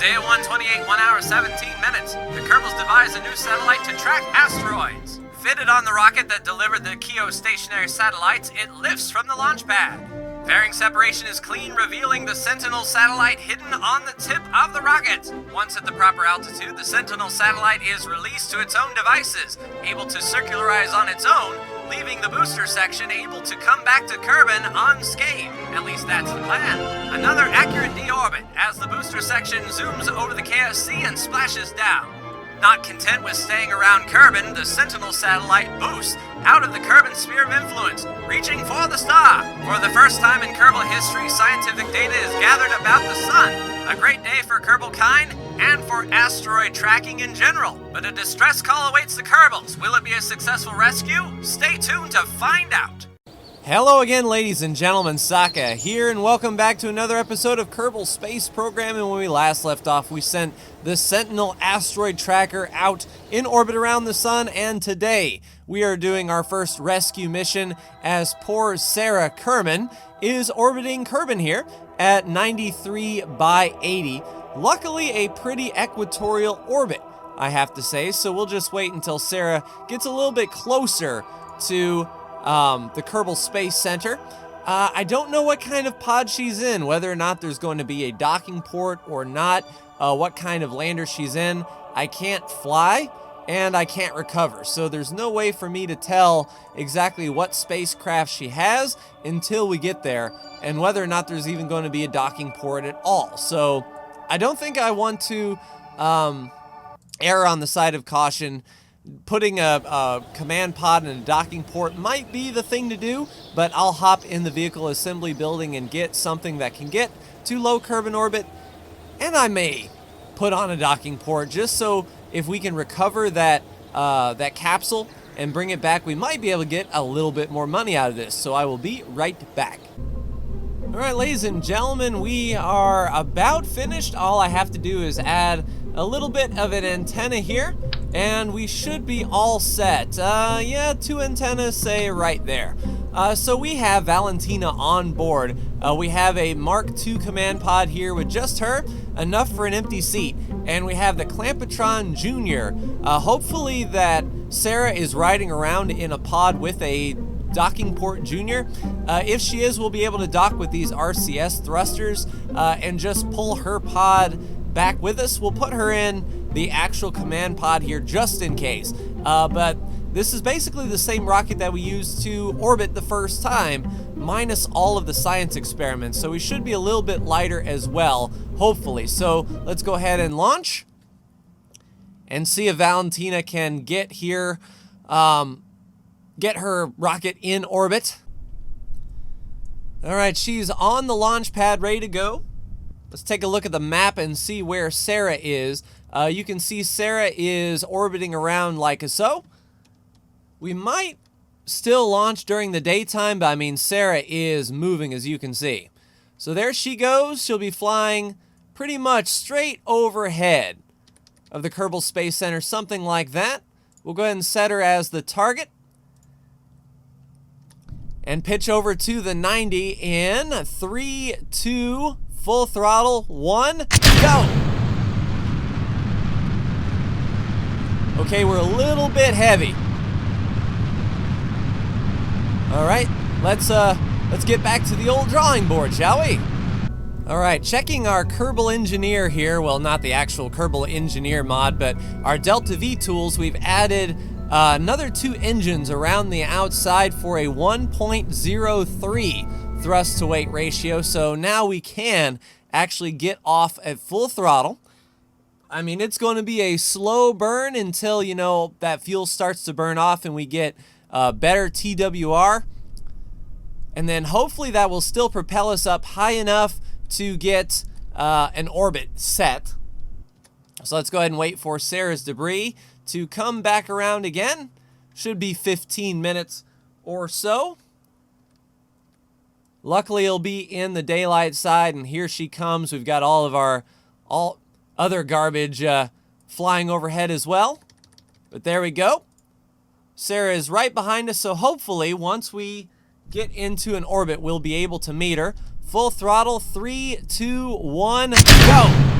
Day 128, 1 hour, 17 minutes. The Kerbals devise a new satellite to track asteroids. Fitted on the rocket that delivered the geostationary satellites, it lifts from the launch pad. Fairing separation is clean, revealing the Sentinel satellite hidden on the tip of the rocket. Once at the proper altitude, the Sentinel satellite is released to its own devices, able to circularize on its own, leaving the booster section able to come back to Kerbin unscathed. At least that's the plan. Another accurate deorbit as the booster section zooms over the KSC and splashes down. Not content with staying around Kerbin, the Sentinel satellite boosts out of the Kerbin sphere of influence, reaching for the star. For the first time in Kerbal history, scientific data is gathered about the sun. A great day for Kerbal kind and for asteroid tracking in general. But a distress call awaits the Kerbals. Will it be a successful rescue? Stay tuned to find out. Hello again, ladies and gentlemen, Saka here, and welcome back to another episode of Kerbal Space Program. And when we last left off, we sent the Sentinel asteroid tracker out in orbit around the sun, and today we are doing our first rescue mission as poor Sarah Kerman is orbiting Kerbin here at 93 by 80. Luckily, a pretty equatorial orbit, I have to say, so we'll just wait until Sarah gets a little bit closer to the Kerbal Space Center. I don't know what kind of pod she's in, whether or not there's going to be a docking port or not, what kind of lander she's in. I can't fly, and I can't recover, so there's no way for me to tell exactly what spacecraft she has until we get there, and whether or not there's even going to be a docking port at all. So I don't think I want to err on the side of caution. Putting a command pod in a docking port might be the thing to do, but I'll hop in the vehicle assembly building and get something that can get to low Kerbin orbit, and I may put on a docking port just so if we can recover that that capsule and bring it back, we might be able to get a little bit more money out of this. So I will be right back. All right, ladies and gentlemen, we are about finished. All I have to do is add a little bit of an antenna here, and we should be all set. Yeah, 2 antennas, say, right there. So we have Valentina on board. We have a Mark II command pod here with just her, enough for an empty seat. And we have the Clampetron Jr. Hopefully that Sarah is riding around in a pod with a docking port Junior. If she is, we'll be able to dock with these RCS thrusters and just pull her pod back with us. We'll put her in the actual command pod here just in case. But this is basically the same rocket that we used to orbit the first time, minus all of the science experiments. So we should be a little bit lighter as well, hopefully. So let's go ahead and launch and see if Valentina can get here, get her rocket in orbit. All right, she's on the launch pad, ready to go. Let's take a look at the map and see where Sarah is. You can see Sarah is orbiting around like so. We might still launch during the daytime, but I mean, Sarah is moving, as you can see. So there she goes. She'll be flying pretty much straight overhead of the Kerbal Space Center, something like that. We'll go ahead and set her as the target and pitch over to the 90 in 3, 2, full throttle, 1, go! Okay, we're a little bit heavy. All right, let's get back to the old drawing board, shall we? All right, checking our Kerbal Engineer here. Well, not the actual Kerbal Engineer mod, but our Delta V tools. We've added another 2 engines around the outside for a 1.03 thrust to weight ratio. So now we can actually get off at full throttle. I mean, it's going to be a slow burn until, you know, that fuel starts to burn off and we get better TWR. And then hopefully that will still propel us up high enough to get an orbit set. So let's go ahead and wait for Sarah's debris to come back around again. Should be 15 minutes or so. Luckily, it'll be in the daylight side, and here she comes. We've got all of our other garbage flying overhead as well. But there we go. Sarah is right behind us, so hopefully once we get into an orbit, we'll be able to meet her. Full throttle, 3, 2, 1, go!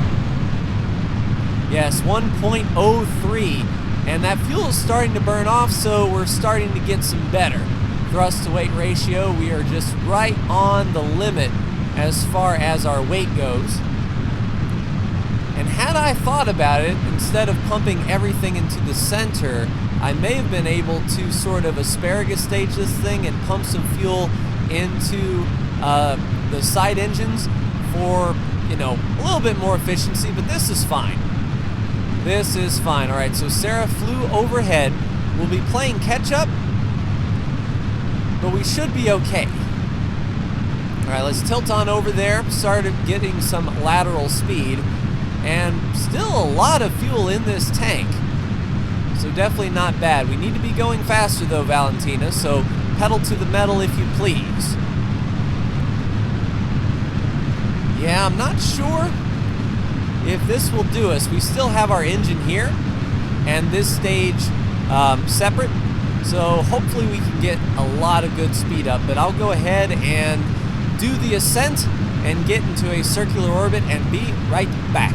Yes, 1.03. And that fuel is starting to burn off, so we're starting to get some better. Thrust to weight ratio, we are just right on the limit as far as our weight goes. And had I thought about it, instead of pumping everything into the center, I may have been able to sort of asparagus stage this thing and pump some fuel into the side engines for, you know, a little bit more efficiency, but this is fine. This is fine. All right, so Sarah flew overhead. We'll be playing catch up, but we should be okay. All right, let's tilt on over there. Started getting some lateral speed, and still a lot of fuel in this tank. So definitely not bad. We need to be going faster though, Valentina, so pedal to the metal if you please. Yeah, I'm not sure if this will do us. We still have our engine here and this stage separate, so hopefully we can get a lot of good speed up. But I'll go ahead and do the ascent and get into a circular orbit and be right back.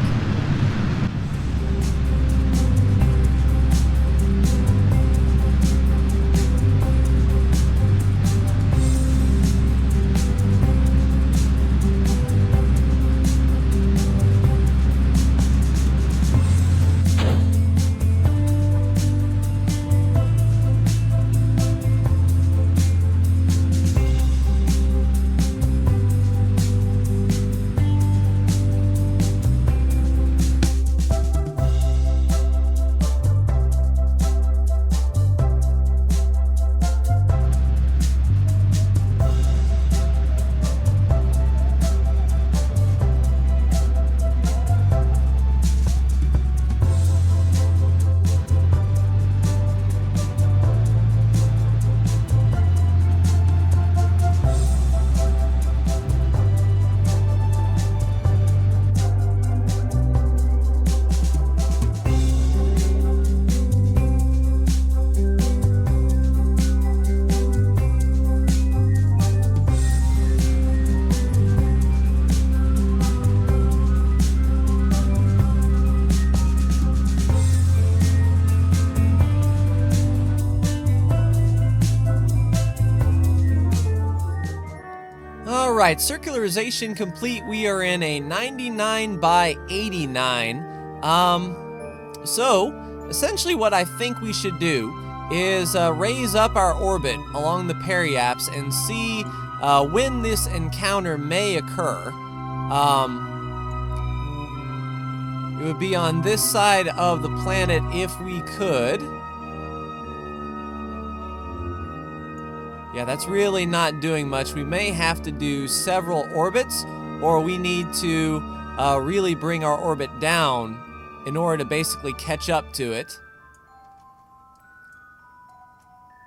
Alright, circularization complete. We are in a 99 by 89. So, essentially what I think we should do is raise up our orbit along the periapse and see when this encounter may occur. It would be on this side of the planet if we could. Yeah, that's really not doing much. We may have to do several orbits, or we need to really bring our orbit down in order to basically catch up to it.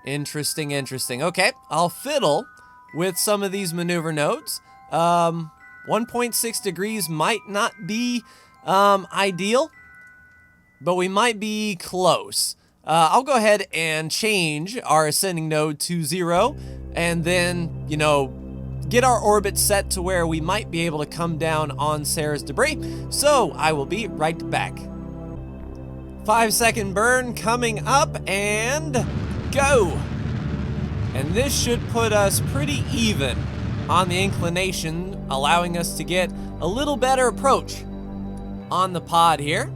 Interesting, interesting. Okay, I'll fiddle with some of these maneuver nodes. 1.6 degrees might not be ideal, but we might be close. I'll go ahead and change our ascending node to 0, and then, you know, get our orbit set to where we might be able to come down on Sarah's debris. So I will be right back. 5-second burn coming up, and go. And this should put us pretty even on the inclination, allowing us to get a little better approach on the pod here.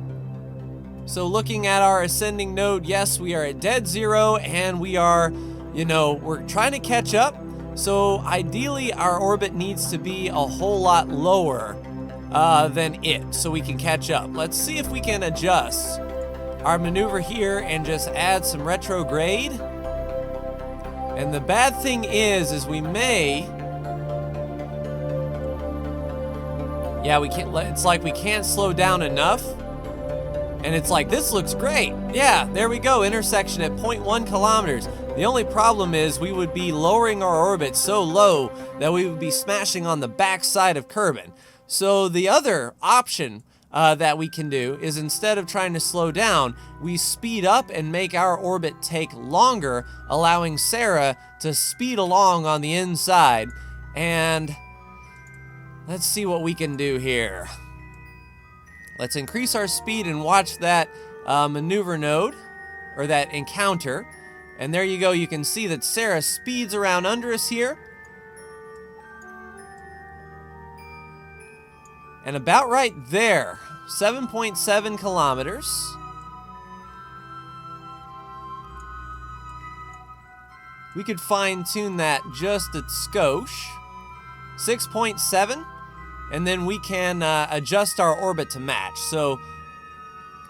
So looking at our ascending node, yes, we are at dead 0, and we are, you know, we're trying to catch up. So ideally, our orbit needs to be a whole lot lower than it, so we can catch up. Let's see if we can adjust our maneuver here and just add some retrograde. And the bad thing is we may, yeah, we can't, it's like we can't slow down enough. And it's like, this looks great. Yeah, there we go, intersection at 0.1 kilometers. The only problem is we would be lowering our orbit so low that we would be smashing on the backside of Kerbin. So the other option that we can do is, instead of trying to slow down, we speed up and make our orbit take longer, allowing Sarah to speed along on the inside. And let's see what we can do here. Let's increase our speed and watch that maneuver node, or that encounter. And there you go, you can see that Sarah speeds around under us here. And about right there, 7.7 kilometers. We could fine-tune that just a skosh. 6.7, and then we can adjust our orbit to match. So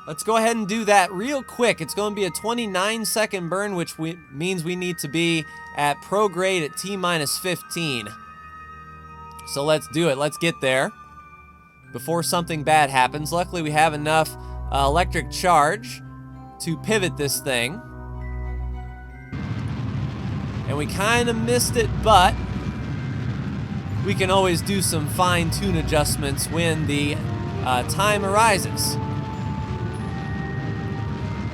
let's go ahead and do that real quick. It's going to be a 29-second burn, which means we need to be at prograde at T-15. So let's do it. Let's get there before something bad happens. Luckily, we have enough electric charge to pivot this thing. And we kind of missed it, but we can always do some fine-tune adjustments when the time arises.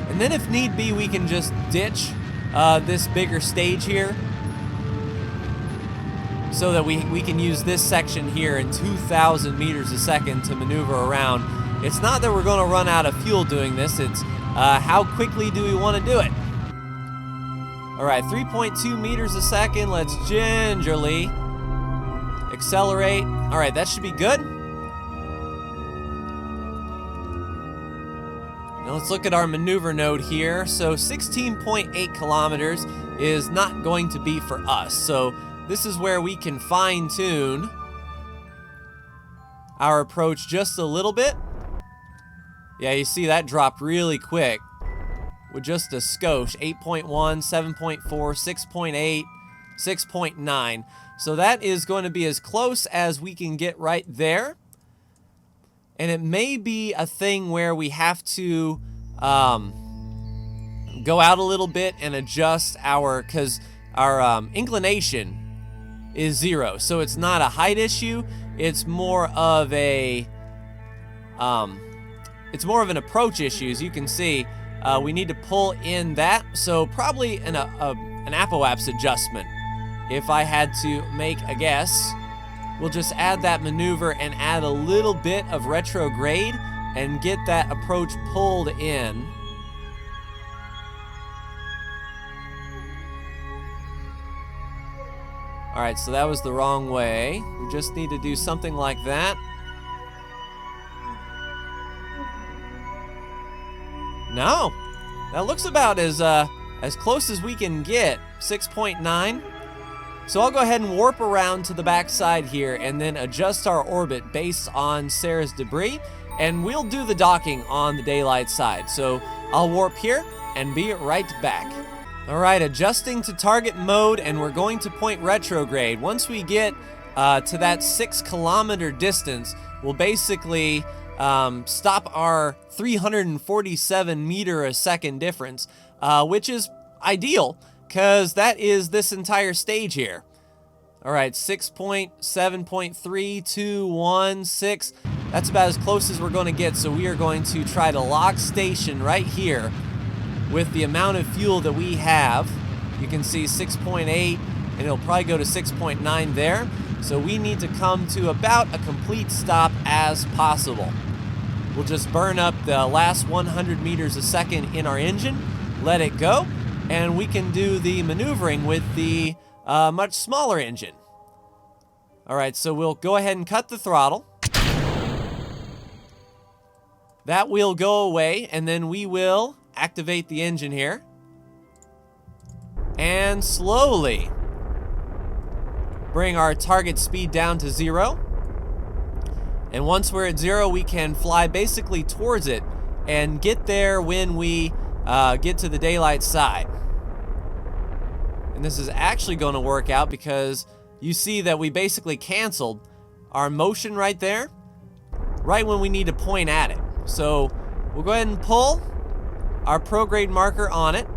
And then if need be, we can just ditch this bigger stage here so that we can use this section here in 2,000 meters a second to maneuver around. It's not that we're going to run out of fuel doing this, it's how quickly do we want to do it. All right, 3.2 meters a second. Let's gingerly accelerate. All right, that should be good. Now let's look at our maneuver node here. So 16.8 kilometers is not going to be for us. So this is where we can fine-tune our approach just a little bit. Yeah, you see that dropped really quick with just a skosh. 8.1, 7.4, 6.8, 6.9. So that is going to be as close as we can get right there. And it may be a thing where we have to go out a little bit and adjust because our inclination is 0. So it's not a height issue. It's more of an approach issue. As you can see, we need to pull in that. So probably an apoapse adjustment. If I had to make a guess, we'll just add that maneuver and add a little bit of retrograde and get that approach pulled in. All right, so that was the wrong way. We just need to do something like that. No, that looks about as close as we can get. 6.9. So I'll go ahead and warp around to the backside here and then adjust our orbit based on Sarah's debris, and we'll do the docking on the daylight side. So I'll warp here and be right back. All right, adjusting to target mode, and we're going to point retrograde. Once we get to that 6 kilometer distance, we'll basically stop our 347 meter a second difference, which is ideal, because that is this entire stage here. All right, 6.7.321.6. That's about as close as we're going to get, so we are going to try to lock station right here with the amount of fuel that we have. You can see 6.8, and it'll probably go to 6.9 there. So we need to come to about a complete stop as possible. We'll just burn up the last 100 meters a second in our engine, let it go, and we can do the maneuvering with the much smaller engine. All right, so we'll go ahead and cut the throttle. That will go away, and then we will activate the engine here. And slowly bring our target speed down to 0. And once we're at 0, we can fly basically towards it and get there when we get to the daylight side. And this is actually going to work out because you see that we basically canceled our motion right there, right when we need to point at it. So we'll go ahead and pull our prograde marker on it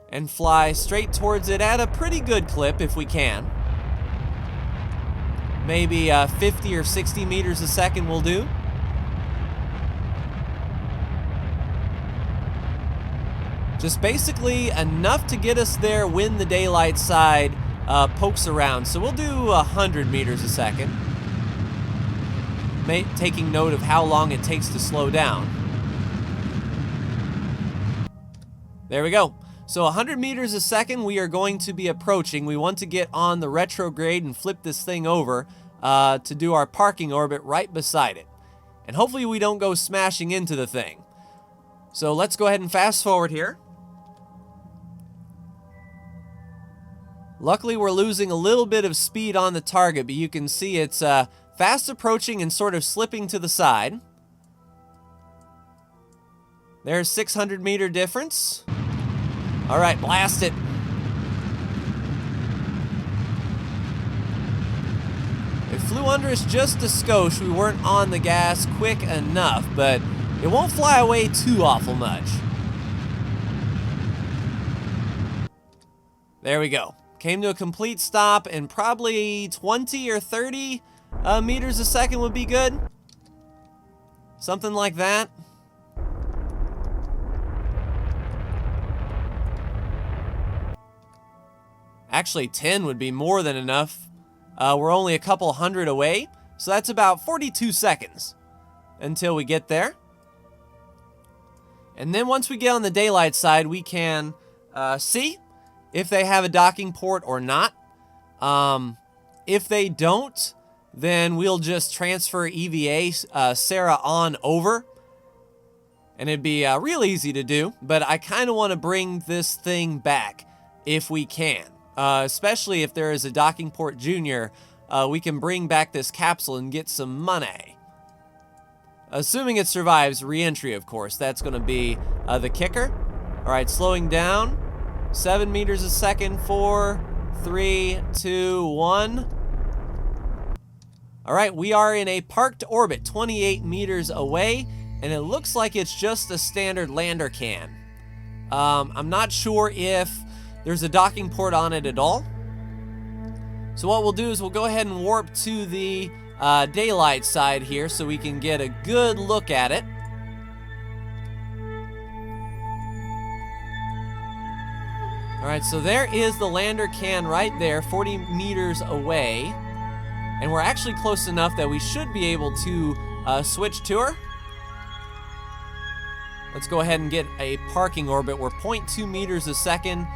and fly straight towards it at a pretty good clip if we can. Maybe 50 or 60 meters a second will do. Just basically enough to get us there when the daylight side pokes around. So we'll do 100 meters a second. taking note of how long it takes to slow down. There we go. So 100 meters a second we are going to be approaching. We want to get on the retrograde and flip this thing over to do our parking orbit right beside it. And hopefully we don't go smashing into the thing. So let's go ahead and fast forward here. Luckily we're losing a little bit of speed on the target, but you can see it's fast approaching and sort of slipping to the side. There's 600 meter difference. All right, blast it. It flew under us just a skosh. We weren't on the gas quick enough, but it won't fly away too awful much. There we go. Came to a complete stop, and probably 20 or 30 meters a second would be good. Something like that. Actually, 10 would be more than enough. We're only a couple hundred away, so that's about 42 seconds until we get there. And then once we get on the daylight side, we can see if they have a docking port or not. If they don't, then we'll just transfer EVA Sarah on over. And it'd be real easy to do, but I kind of want to bring this thing back if we can. Especially if there is a docking port junior, we can bring back this capsule and get some money. Assuming it survives re-entry, of course. That's going to be the kicker. All right, slowing down. 7 meters a second. 4, 3, 2, 1. All right, we are in a parked orbit, 28 meters away, and it looks like it's just a standard lander can. I'm not sure if there's a docking port on it at all. So what we'll do is we'll go ahead and warp to the daylight side here so we can get a good look at it. All right, so there is the lander can right there, 40 meters away. And we're actually close enough that we should be able to switch to her. Let's go ahead and get a parking orbit. We're 0.2 meters a second.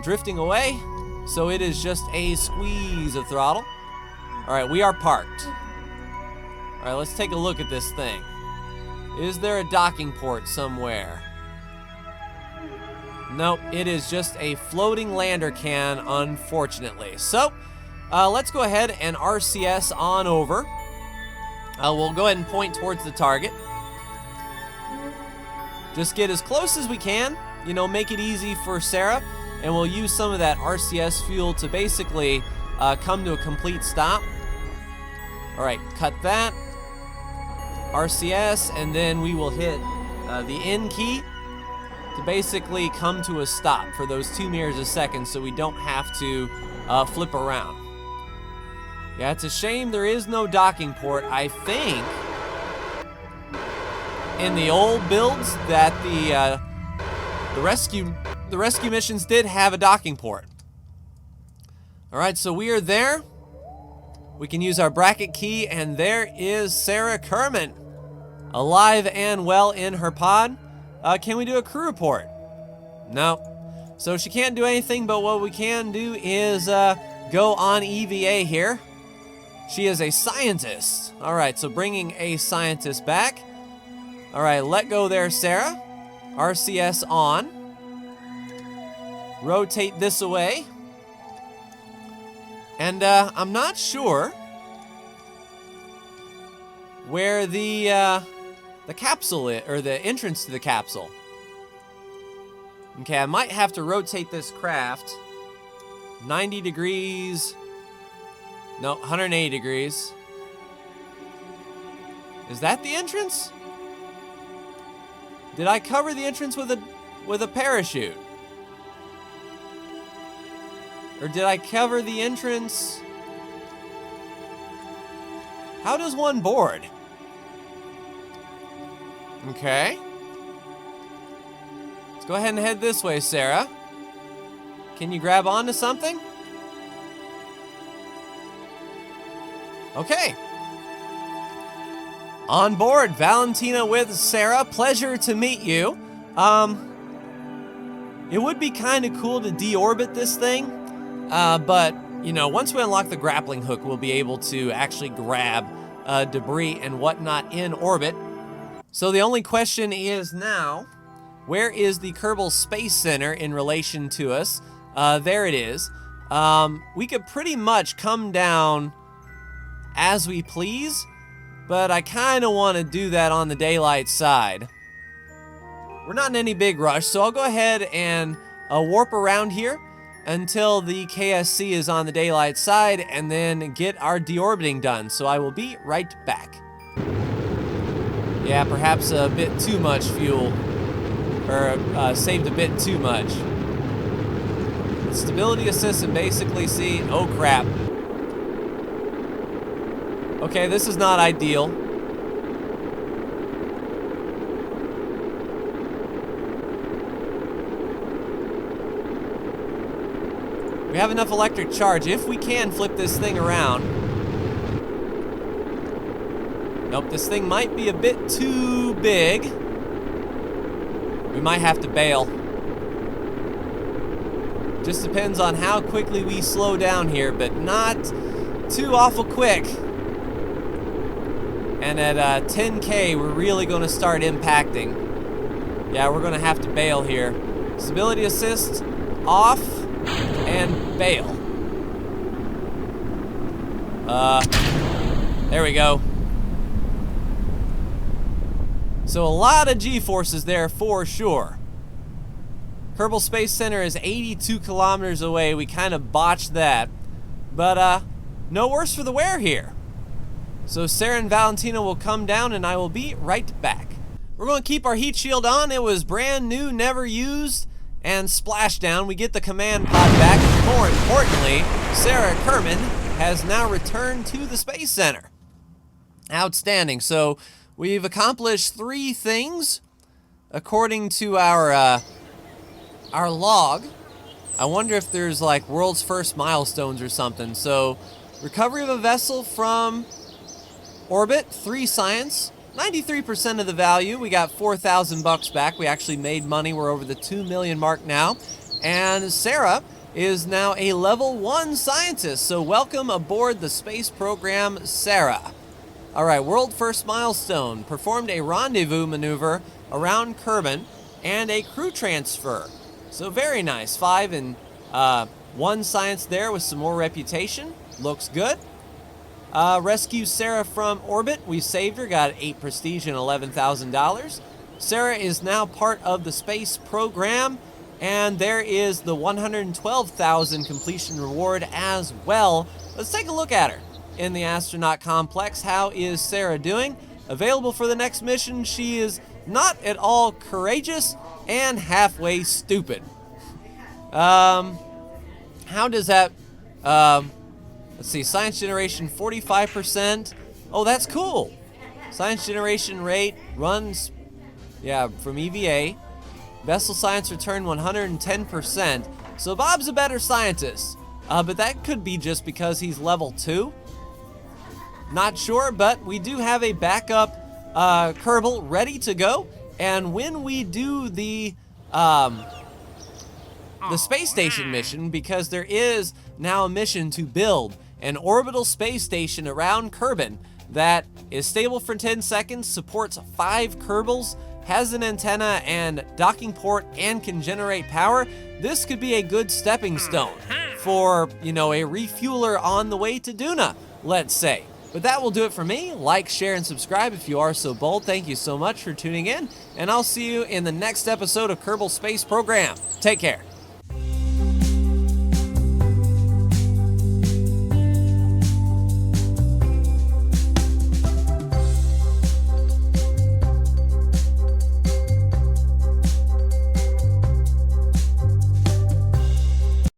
Drifting away, so it is just a squeeze of throttle. All right, we are parked. All right, let's take a look at this thing. Is there a docking port somewhere? Nope, it is just a floating lander can, unfortunately. So, let's go ahead and RCS on over. We'll go ahead and point towards the target. Just get as close as we can, you know, make it easy for Sarah. And we'll use some of that RCS fuel to basically come to a complete stop. All right, cut that. RCS, and then we will hit the N key to basically come to a stop for those 2 meters a second so we don't have to flip around. Yeah, it's a shame there is no docking port. I think in the old builds that the rescue missions did have a docking port. All right, so we are there. We can use our bracket key, and there is Sarah Kerman, alive and well in her pod. Can we do a crew report? No. So she can't do anything, but what we can do is go on EVA here. She is a scientist. All right, so bringing a scientist back. All right, let go there, Sarah. RCS on. Rotate this away. And I'm not sure where the capsule is, or the entrance to the capsule. Okay, I might have to rotate this craft 90 degrees. No, 180 degrees. Is that the entrance? Did I cover the entrance with a parachute? Or did I cover the entrance? How does one board? Okay. Let's go ahead and head this way, Sarah. Can you grab onto something? Okay. On board, Valentina with Sarah. Pleasure to meet you. It would be kind of cool to deorbit this thing, but, you know, once we unlock the grappling hook, we'll be able to actually grab debris and whatnot in orbit. So the only question is now, where is the Kerbal Space Center in relation to us? There it is. We could pretty much come down as we please, but I kind of want to do that on the daylight side. We're not in any big rush, so I'll go ahead and warp around here until the KSC is on the daylight side and then get our deorbiting done. So I will be right back. Yeah, perhaps a bit too much fuel, or saved a bit too much. Stability assist and basically see, oh crap. Okay, this is not ideal. We have enough electric charge if we can flip this thing around. Nope, this thing might be a bit too big. We might have to bail. Just depends on how quickly we slow down here, but not too awful quick. And at 10K, we're really going to start impacting. Yeah, we're going to have to bail here. Stability assist off and bail. There we go. So a lot of G-forces there for sure. Kerbal Space Center is 82 kilometers away. We kind of botched that. But no worse for the wear here. So Sarah and Valentina will come down and I will be right back. We're going to keep our heat shield on. It was brand new, never used. And splashdown, we get the command pod back. And more importantly, Sarah Kerman has now returned to the Space Center. Outstanding. So we've accomplished 3 things according to our log. I wonder if there's like world's first milestones or something. So recovery of a vessel from orbit, 3 science, 93% of the value. We got $4,000 back. We actually made money. We're over the 2 million mark now. And Sarah is now a level 1 scientist. So welcome aboard the space program, Sarah. All right, world first milestone. Performed a rendezvous maneuver around Kerbin and a crew transfer. So very nice. 5 and 1 science there with some more reputation. Looks good. Rescue Sarah from orbit. We saved her, got 8 prestige and $11,000. Sarah is now part of the space program, and there is the 112,000 completion reward as well. Let's take a look at her in the astronaut complex. How is Sarah doing? Available for the next mission. She is not at all courageous and halfway stupid. How does that... Let's see, science generation 45%. Oh, that's cool. Science generation rate runs, yeah, from EVA. Vessel science return 110%. So Bob's a better scientist. But that could be just because he's level 2. Not sure, but we do have a backup Kerbal ready to go. And when we do the space station mission, because there is now a mission to build an orbital space station around Kerbin that is stable for 10 seconds, supports 5 Kerbals, has an antenna and docking port, and can generate power. This could be a good stepping stone for, you know, a refueler on the way to Duna, let's say. But that will do it for me. Like, share, and subscribe if you are so bold. Thank you so much for tuning in, and I'll see you in the next episode of Kerbal Space Program. Take care.